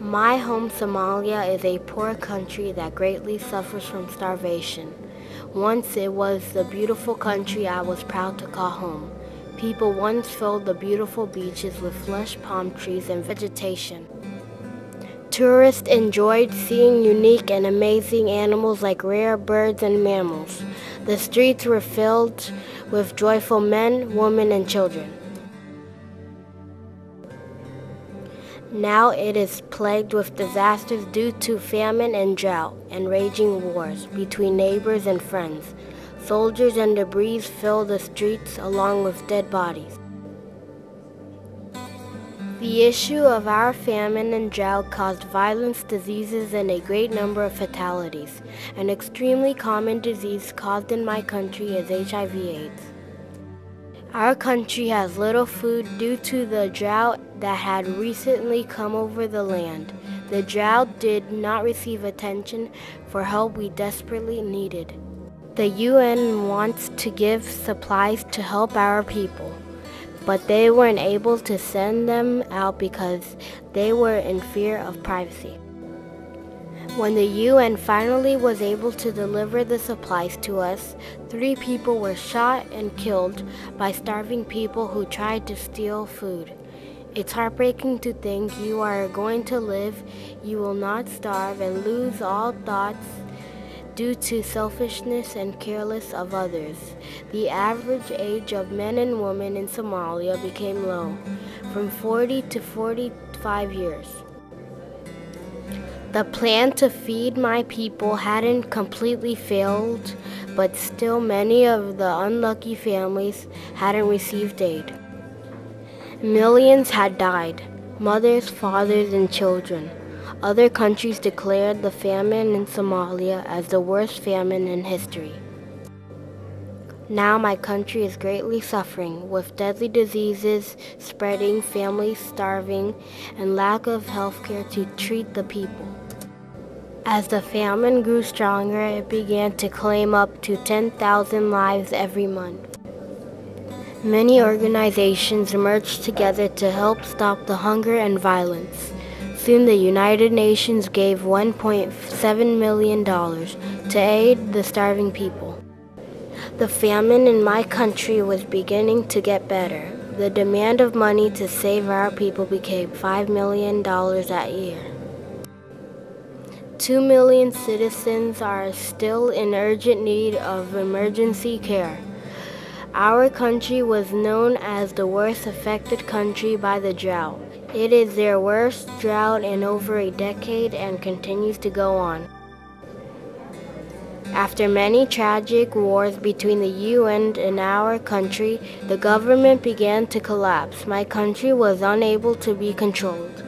My home, Somalia, is a poor country that greatly suffers from starvation. Once it was the beautiful country I was proud to call home. People once filled the beautiful beaches with lush palm trees and vegetation. Tourists enjoyed seeing unique and amazing animals like rare birds and mammals. The streets were filled with joyful men, women, and children. Now it is plagued with disasters due to famine and drought and raging wars between neighbors and friends. Soldiers and debris fill the streets along with dead bodies. The issue of our famine and drought caused violence, diseases, and a great number of fatalities. An extremely common disease caused in my country is HIV/AIDS. Our country has little food due to the drought that had recently come over the land. The drought did not receive attention for help we desperately needed. The UN wants to give supplies to help our people, but they weren't able to send them out because they were in fear of privacy. When the UN finally was able to deliver the supplies to us, 3 people were shot and killed by starving people who tried to steal food. It's heartbreaking to think you are going to live, you will not starve, and lose all thoughts due to selfishness and carelessness of others. The average age of men and women in Somalia became low, from 40 to 45 years. The plan to feed my people hadn't completely failed, but still many of the unlucky families hadn't received aid. Millions had died, mothers, fathers, and children. Other countries declared the famine in Somalia as the worst famine in history. Now my country is greatly suffering, with deadly diseases spreading, families starving, and lack of health care to treat the people. As the famine grew stronger, it began to claim up to 10,000 lives every month. Many organizations merged together to help stop the hunger and violence. Soon the United Nations gave $1.7 million to aid the starving people. The famine in my country was beginning to get better. The demand of money to save our people became $5 million that year. 2 million citizens are still in urgent need of emergency care. Our country was known as the worst affected country by the drought. It is their worst drought in over a decade and continues to go on. After many tragic wars between the UN and our country, the government began to collapse. My country was unable to be controlled.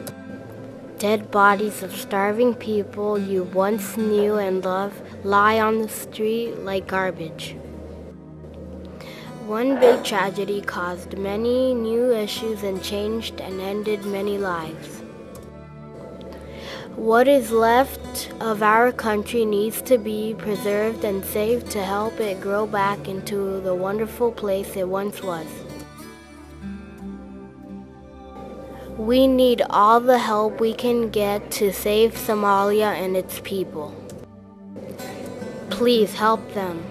Dead bodies of starving people you once knew and loved lie on the street like garbage. One big tragedy caused many new issues and changed and ended many lives. What is left of our country needs to be preserved and saved to help it grow back into the wonderful place it once was. We need all the help we can get to save Somalia and its people. Please help them.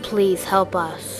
Please help us.